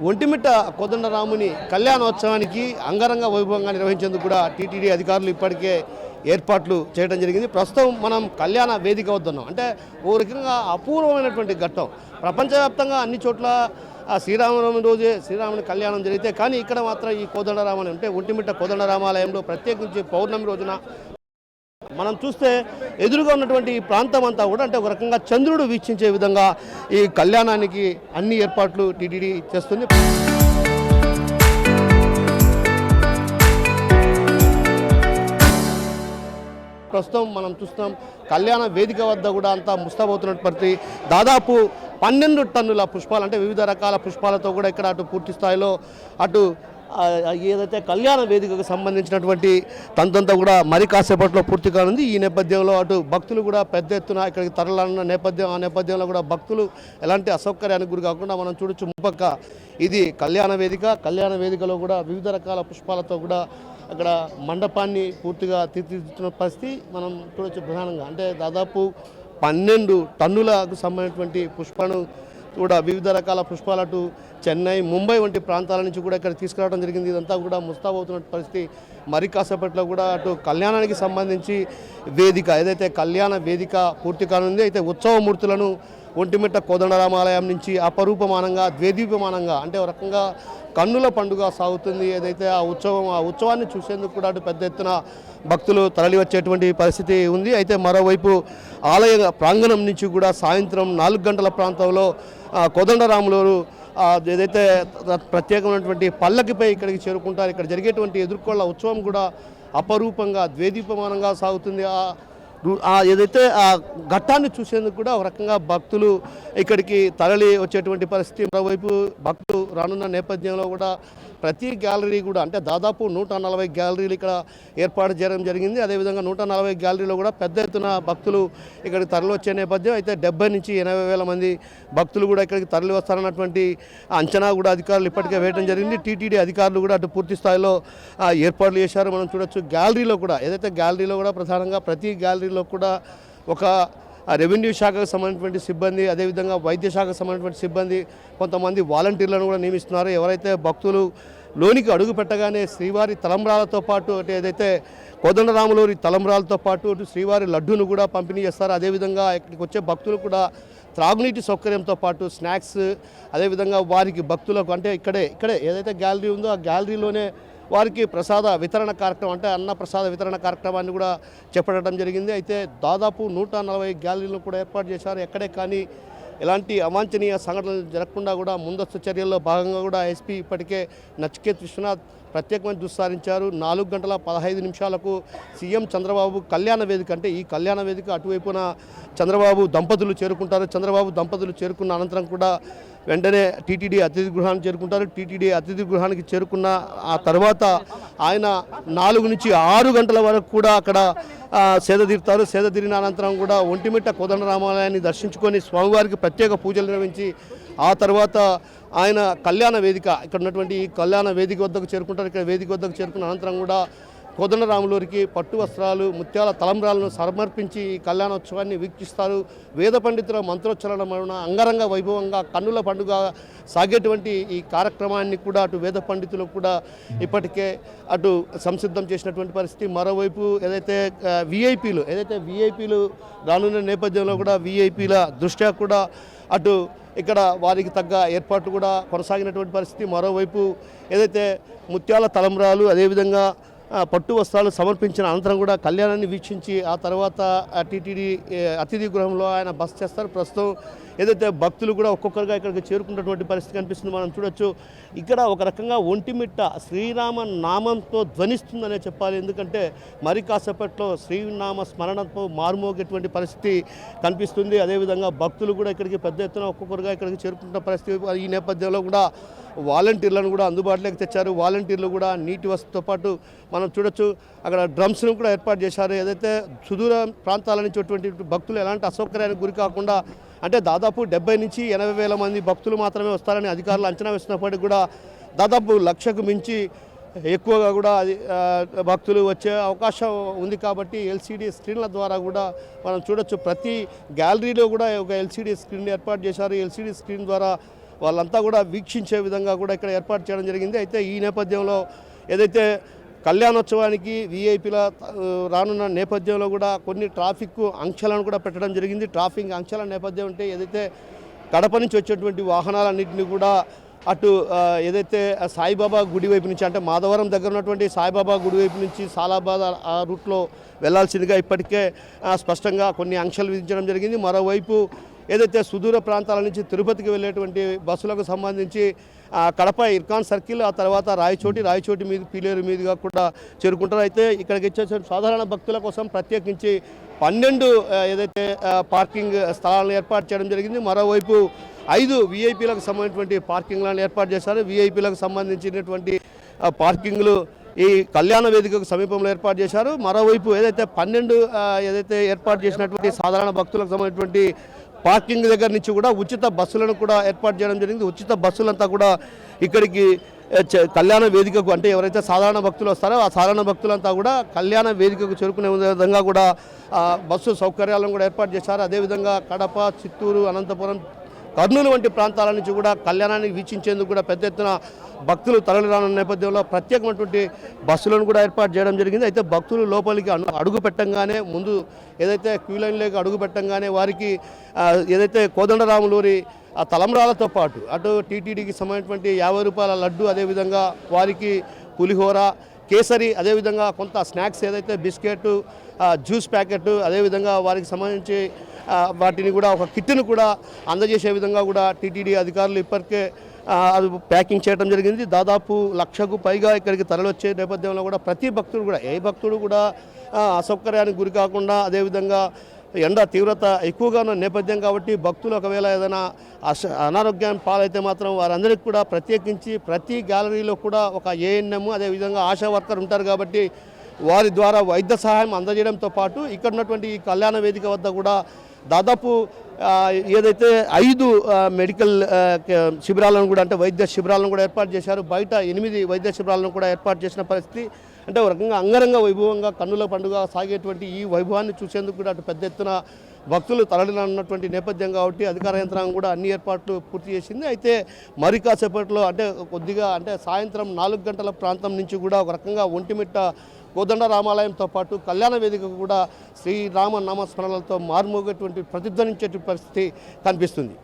ఒంటిమిట్ట కోదండరాముని కళ్యాణోత్సవానికి అంగరంగ వైభవంగా నిర్వహించేందుకు కూడా టీటీడీ అధికారులు ఇప్పటికే ఏర్పాట్లు చేయడం జరిగింది. ప్రస్తుతం మనం కళ్యాణ వేదిక వద్ద ఉన్నాం. అంటే ఓ రకంగా అపూర్వమైనటువంటి ఘట్టం. ప్రపంచవ్యాప్తంగా అన్ని చోట్ల శ్రీరామనవమి రోజే శ్రీరాముని కళ్యాణం జరిగితే కానీ ఇక్కడ మాత్రం ఈ కోదండరామని అంటే ఒంటిమిట్ట కోదండరామాలయంలో ప్రత్యేకించి పౌర్ణమి రోజున మనం చూస్తే ఎదురుగా ఉన్నటువంటి ఈ ప్రాంతం అంతా కూడా అంటే ఒక రకంగా చంద్రుడు వీక్షించే విధంగా ఈ కళ్యాణానికి అన్ని ఏర్పాట్లు టీటీడీ చేస్తుంది. ప్రస్తుతం మనం చూస్తున్నాం కళ్యాణ వేదిక వద్ద కూడా అంతా ముస్తాబవుతున్నటువంటి దాదాపు 12 టన్నుల పుష్పాలు అంటే వివిధ రకాల పుష్పాలతో కూడా ఇక్కడ అటు పూర్తి స్థాయిలో అటు ఏదైతే కళ్యాణ వేదికకు సంబంధించినటువంటి తంతంతా కూడా మరి కాసేపట్లో పూర్తి కానుంది. ఈ నేపథ్యంలో అటు భక్తులు కూడా పెద్ద ఎత్తున ఇక్కడికి తరలన్న నేపథ్యంలో కూడా భక్తులు ఎలాంటి అసౌకర్యానికి గురి కాకుండా మనం చూడొచ్చు. ముప్పక్క ఇది కళ్యాణ వేదికలో కూడా వివిధ రకాల పుష్పాలతో కూడా అక్కడ మండపాన్ని పూర్తిగా తీర్చిదిద్దుతున్న పరిస్థితి మనం చూడొచ్చు. ప్రధానంగా అంటే దాదాపు 12 టన్నులకు సంబంధించినటువంటి పుష్పాలను కూడా వివిధ రకాల పుష్పాలు అటు చెన్నై, ముంబై వంటి ప్రాంతాల నుంచి కూడా ఇక్కడ తీసుకురావడం జరిగింది. ఇదంతా కూడా ముస్తాబవుతున్న పరిస్థితి. మరి కాసేపట్లో కూడా అటు కళ్యాణానికి సంబంధించి వేదిక ఏదైతే కళ్యాణ వేదిక పూర్తి కానుంది. అయితే ఉత్సవమూర్తులను ఒంటిమిట్ట కోదండరామాలయం నుంచి అపరూపమానంగా ద్వేదీపమానంగా అంటే ఒక రకంగా కన్నుల పండుగ సాగుతుంది. ఏదైతే ఆ ఉత్సవాన్ని చూసేందుకు కూడా అటు పెద్ద ఎత్తున భక్తులు తరలి వచ్చేటువంటి పరిస్థితి ఉంది. అయితే మరోవైపు ఆలయ ప్రాంగణం నుంచి కూడా సాయంత్రం 4 గంటల ప్రాంతంలో కోదండరాములు ఏదైతే ప్రత్యేకమైనటువంటి పల్లకిపై ఇక్కడికి చేరుకుంటారు. ఇక్కడ జరిగేటువంటి ఎదుర్కోళ్ల ఉత్సవం కూడా అపరూపంగా ద్వేదీపమానంగా సాగుతుంది. ఏదైతే ఆ ఘట్టాన్ని చూసేందుకు కూడా ఒక రకంగా భక్తులు ఇక్కడికి తరలి వచ్చేటువంటి పరిస్థితి. మరోవైపు భక్తులు రానున్న నేపథ్యంలో కూడా ప్రతి గ్యాలరీ కూడా అంటే దాదాపు 140 గ్యాలరీలు ఇక్కడ ఏర్పాటు చేయడం జరిగింది. అదేవిధంగా 140 గ్యాలరీలో కూడా పెద్ద ఎత్తున భక్తులు ఇక్కడికి తరలి వచ్చే నేపథ్యం. అయితే 70 నుంచి 80 వేల మంది భక్తులు కూడా ఇక్కడికి తరలి వస్తారన్నటువంటి అంచనా కూడా అధికారులు ఇప్పటికే వేయడం జరిగింది. టీటీడీ అధికారులు కూడా అటు పూర్తి స్థాయిలో ఏర్పాట్లు చేశారు. మనం చూడొచ్చు గ్యాలరీలో కూడా ఏదైతే గ్యాలరీలో కూడా ప్రధానంగా ప్రతి గ్యాలరీలో కూడా ఒక రెవెన్యూ శాఖకు సంబంధించినటువంటి సిబ్బంది, అదేవిధంగా వైద్య శాఖకు సంబంధించినటువంటి సిబ్బంది, కొంతమంది వాలంటీర్లను కూడా నియమిస్తున్నారు. ఎవరైతే భక్తులు లోనికి అడుగు పెట్టగానే శ్రీవారి తలంబ్రాలతో పాటు అంటే ఏదైతే కోదండరాములూరి తలంబ్రాలతో పాటు అటు శ్రీవారి లడ్డూను కూడా పంపిణీ చేస్తారు. అదేవిధంగా ఇక్కడికి వచ్చే భక్తులు కూడా త్రాగునీటి సౌకర్యంతో పాటు స్నాక్స్, అదేవిధంగా వారికి భక్తులకు అంటే ఇక్కడే ఏదైతే గ్యాలరీ ఉందో ఆ గ్యాలరీలోనే వారికి ప్రసాద వితరణ కార్యక్రమం అంటే అన్న ప్రసాద వితరణ కార్యక్రమాన్ని కూడా చేపట్టడం జరిగింది. అయితే దాదాపు 140 గ్యాలరీలను కూడా ఏర్పాటు చేశారు. ఎక్కడే కానీ ఎలాంటి అవాంఛనీయ సంఘటనలు జరగకుండా కూడా ముందస్తు చర్యల్లో భాగంగా కూడా ఎస్పీ ఇప్పటికే నచికేత్ విశ్వనాథ్ ప్రత్యేకమైన దృష్టి సారించారు. 4 గంటల 15 నిమిషాలకు సీఎం చంద్రబాబు కళ్యాణ వేదిక అంటే ఈ కళ్యాణ వేదిక అటువైపున చంద్రబాబు దంపతులు చేరుకుంటారు. చంద్రబాబు దంపతులు చేరుకున్న అనంతరం కూడా వెంటనే టీటీడీ అతిథి గృహానికి చేరుకుంటారు. టీటీడీ అతిథి గృహానికి చేరుకున్న ఆ తర్వాత ఆయన 4 నుంచి 6 గంటల వరకు కూడా అక్కడ సేద తీరుతారు. సేద తీరిన అనంతరం కూడా ఒంటిమిట్ట కోదండరామాలయాన్ని దర్శించుకొని స్వామివారికి ప్రత్యేక పూజలు నిర్వహించి ఆ తర్వాత ఆయన కళ్యాణ వేదిక ఇక్కడ ఉన్నటువంటి కళ్యాణ వేదిక వద్దకు చేరుకుంటారు. ఇక్కడ వేదిక వద్దకు చేరుకున్న అనంతరం కూడా కోదండరాములూరికి పట్టు వస్త్రాలు, ముత్యాల తలంబ్రాలను సమర్పించి ఈ కళ్యాణోత్సవాన్ని వీక్షిస్తారు. వేద పండితుల మంత్రోచ్చరణ అంగరంగ వైభవంగా కన్నుల పండుగ సాగేటువంటి ఈ కార్యక్రమాన్ని కూడా అటు వేద పండితులకు కూడా ఇప్పటికే అటు సంసిద్ధం చేసినటువంటి పరిస్థితి. మరోవైపు ఏదైతే విఐపీలు రానున్న నేపథ్యంలో కూడా విఐపీల దృష్ట్యా కూడా అటు ఇక్కడ వారికి తగ్గ ఏర్పాట్లు కూడా కొనసాగినటువంటి పరిస్థితి. మరోవైపు ఏదైతే ముత్యాల తలంబ్రాలు అదేవిధంగా పట్టు వస్త్రాలు సమర్పించిన అనంతరం కూడా కళ్యాణాన్ని వీక్షించి ఆ తర్వాత టీటీడీ అతిథి గృహంలో ఆయన బస చేస్తారు. ప్రస్తుతం ఏదైతే భక్తులు కూడా ఒక్కొక్కరుగా ఇక్కడికి చేరుకున్నటువంటి పరిస్థితి కనిపిస్తుంది. మనం చూడొచ్చు ఇక్కడ ఒక రకంగా ఒంటిమిట్ట శ్రీరామ నామంతో ధ్వనిస్తుందనే చెప్పాలి. ఎందుకంటే మరి కాసేపట్లో శ్రీనామ స్మరణతో మారుమోగేటువంటి పరిస్థితి కనిపిస్తుంది. అదేవిధంగా భక్తులు కూడా ఇక్కడికి పెద్ద ఎత్తున ఒక్కొక్కరుగా ఇక్కడికి చేరుకుంటున్న పరిస్థితి. ఈ నేపథ్యంలో కూడా వాలంటీర్లను కూడా అందుబాటులోకి తెచ్చారు. వాలంటీర్లు కూడా నీటి వసతితో పాటు మనం చూడొచ్చు అక్కడ డ్రమ్స్ను కూడా ఏర్పాటు చేశారు. ఏదైతే సుదూర ప్రాంతాల నుంచి వచ్చేటువంటి భక్తులు ఎలాంటి అసౌకర్యానికి గురి కాకుండా అంటే దాదాపు 70 నుంచి 80 వేల మంది భక్తులు మాత్రమే వస్తారని అధికారులు అంచనా వేసినప్పటికీ కూడా దాదాపు 1,00,000కు మించి ఎక్కువగా కూడా భక్తులు వచ్చే అవకాశం ఉంది. కాబట్టి ఎల్సీడీ స్క్రీన్ల ద్వారా కూడా మనం చూడొచ్చు. ప్రతి గ్యాలరీలో కూడా ఒక ఎల్సీడీ స్క్రీన్ ఏర్పాటు చేశారు. ఎల్సీడీ స్క్రీన్ ద్వారా వాళ్ళంతా కూడా వీక్షించే విధంగా కూడా ఇక్కడ ఏర్పాటు చేయడం జరిగింది. అయితే ఈ నేపథ్యంలో ఏదైతే కళ్యాణోత్సవానికి వీఐపీల రానున్న నేపథ్యంలో కూడా కొన్ని ట్రాఫిక్ ఆంక్షలను కూడా పెట్టడం జరిగింది. ట్రాఫిక్ ఆంక్షల నేపథ్యం అంటే ఏదైతే కడప నుంచి వచ్చేటువంటి వాహనాలన్నింటినీ కూడా అటు ఏదైతే సాయిబాబా గుడి వైపు నుంచి అంటే మాధవరం దగ్గర ఉన్నటువంటి సాయిబాబా గుడి వైపు నుంచి సాలాబాద్ ఆ రూట్లో వెళ్లాల్సిందిగా ఇప్పటికే స్పష్టంగా కొన్ని ఆంక్షలు విధించడం జరిగింది. మరోవైపు ఏదైతే సుదూర ప్రాంతాల నుంచి తిరుపతికి వెళ్ళేటువంటి బస్సులకు సంబంధించి కడప ఇర్కాన్ సర్కిల్, ఆ తర్వాత రాయచోటి మీద పీలేరు మీదుగా కూడా చేరుకుంటారు. అయితే ఇక్కడికి వచ్చే సాధారణ భక్తుల కోసం ప్రత్యేకించి 12 ఏదైతే పార్కింగ్ స్థలాలను ఏర్పాటు చేయడం జరిగింది. మరోవైపు 5 వీఐపీలకు సంబంధించినటువంటి పార్కింగ్లను ఏర్పాటు చేశారు. వీఐపీలకు సంబంధించినటువంటి పార్కింగ్లు ఈ కళ్యాణ వేదికకు సమీపంలో ఏర్పాటు చేశారు. మరోవైపు ఏదైతే 12 ఏదైతే ఏర్పాటు చేసినటువంటి సాధారణ భక్తులకు సంబంధించినటువంటి పార్కింగ్ దగ్గర నుంచి కూడా ఉచిత బస్సులను కూడా ఏర్పాటు చేయడం జరిగింది. ఉచిత బస్సులంతా కూడా ఇక్కడికి కళ్యాణ వేదికకు అంటే ఎవరైతే సాధారణ భక్తులు వస్తారో ఆ సాధారణ భక్తులంతా కూడా కళ్యాణ వేదికకు చేరుకునే విధంగా కూడా బస్సు సౌకర్యాలను కూడా ఏర్పాటు చేశారు. అదేవిధంగా కడప, చిత్తూరు, అనంతపురం, కర్నూలు వంటి ప్రాంతాల నుంచి కూడా కళ్యాణాన్ని వీక్షించేందుకు కూడా పెద్ద ఎత్తున భక్తులు తరలి రానున్న నేపథ్యంలో ప్రత్యేకమైనటువంటి బస్సులను కూడా ఏర్పాటు చేయడం జరిగింది. అయితే భక్తులు లోపలికి అడుగు పెట్టంగానే ముందు ఏదైతే క్యూ లైన్లోకి అడుగు పెట్టంగానే వారికి ఏదైతే కోదండరాములూరి ఆ తలంబ్రాలతో పాటు అటు టీటీడీకి సంబంధించినటువంటి 50 రూపాయల లడ్డు, అదేవిధంగా వారికి పులిహోర, కేసరి, అదేవిధంగా కొంత స్నాక్స్ ఏదైతే బిస్కెట్, జ్యూస్ ప్యాకెట్, అదేవిధంగా వారికి సంబంధించి వాటిని కూడా ఒక కిట్ను కూడా అందజేసే విధంగా కూడా టీటీడీ అధికారులు ఇప్పటికే అది ప్యాకింగ్ చేయడం జరిగింది. దాదాపు 1,00,000కు పైగా ఇక్కడికి తరలివచ్చే నేపథ్యంలో కూడా ప్రతి భక్తుడు కూడా ఏ భక్తుడు కూడా అసౌకర్యానికి గురి కాకుండా, అదేవిధంగా ఎండ తీవ్రత ఎక్కువగా ఉన్న నేపథ్యం కాబట్టి భక్తులు ఒకవేళ ఏదైనా అనారోగ్యం పాలైతే మాత్రం వారందరికీ కూడా ప్రత్యేకించి ప్రతి గ్యాలరీలో కూడా ఒక ఏఎన్ఎం, అదేవిధంగా ఆశా వర్కర్ ఉంటారు కాబట్టి వారి ద్వారా వైద్య సహాయం అందజేయడంతో పాటు ఇక్కడ ఉన్నటువంటి ఈ కళ్యాణ వేదిక వద్ద కూడా దాదాపు ఏదైతే 5 మెడికల్ శిబిరాలను కూడా అంటే వైద్య శిబిరాలను కూడా ఏర్పాటు చేశారు. బయట 8 వైద్య శిబిరాలను కూడా ఏర్పాటు చేసిన పరిస్థితి. అంటే ఒక రకంగా అంగరంగ వైభవంగా కన్నుల పండుగ సాగేటువంటి ఈ వైభవాన్ని చూసేందుకు కూడా అటు పెద్ద ఎత్తున భక్తులు తరలినటువంటి నేపథ్యం కాబట్టి అధికార యంత్రాంగం కూడా అన్ని ఏర్పాట్లు పూర్తి చేసింది. అయితే మరి కాసేపట్లో అంటే కొద్దిగా అంటే సాయంత్రం 4 గంటల ప్రాంతం నుంచి కూడా ఒక రకంగా ఒంటిమిట్ట కోదండ రామాలయంతో పాటు కళ్యాణ వేదికకు కూడా శ్రీరామ నామస్మరణలతో మార్మోగేటువంటి ప్రతిధ్వనించేటువంటి పరిస్థితి కనిపిస్తుంది.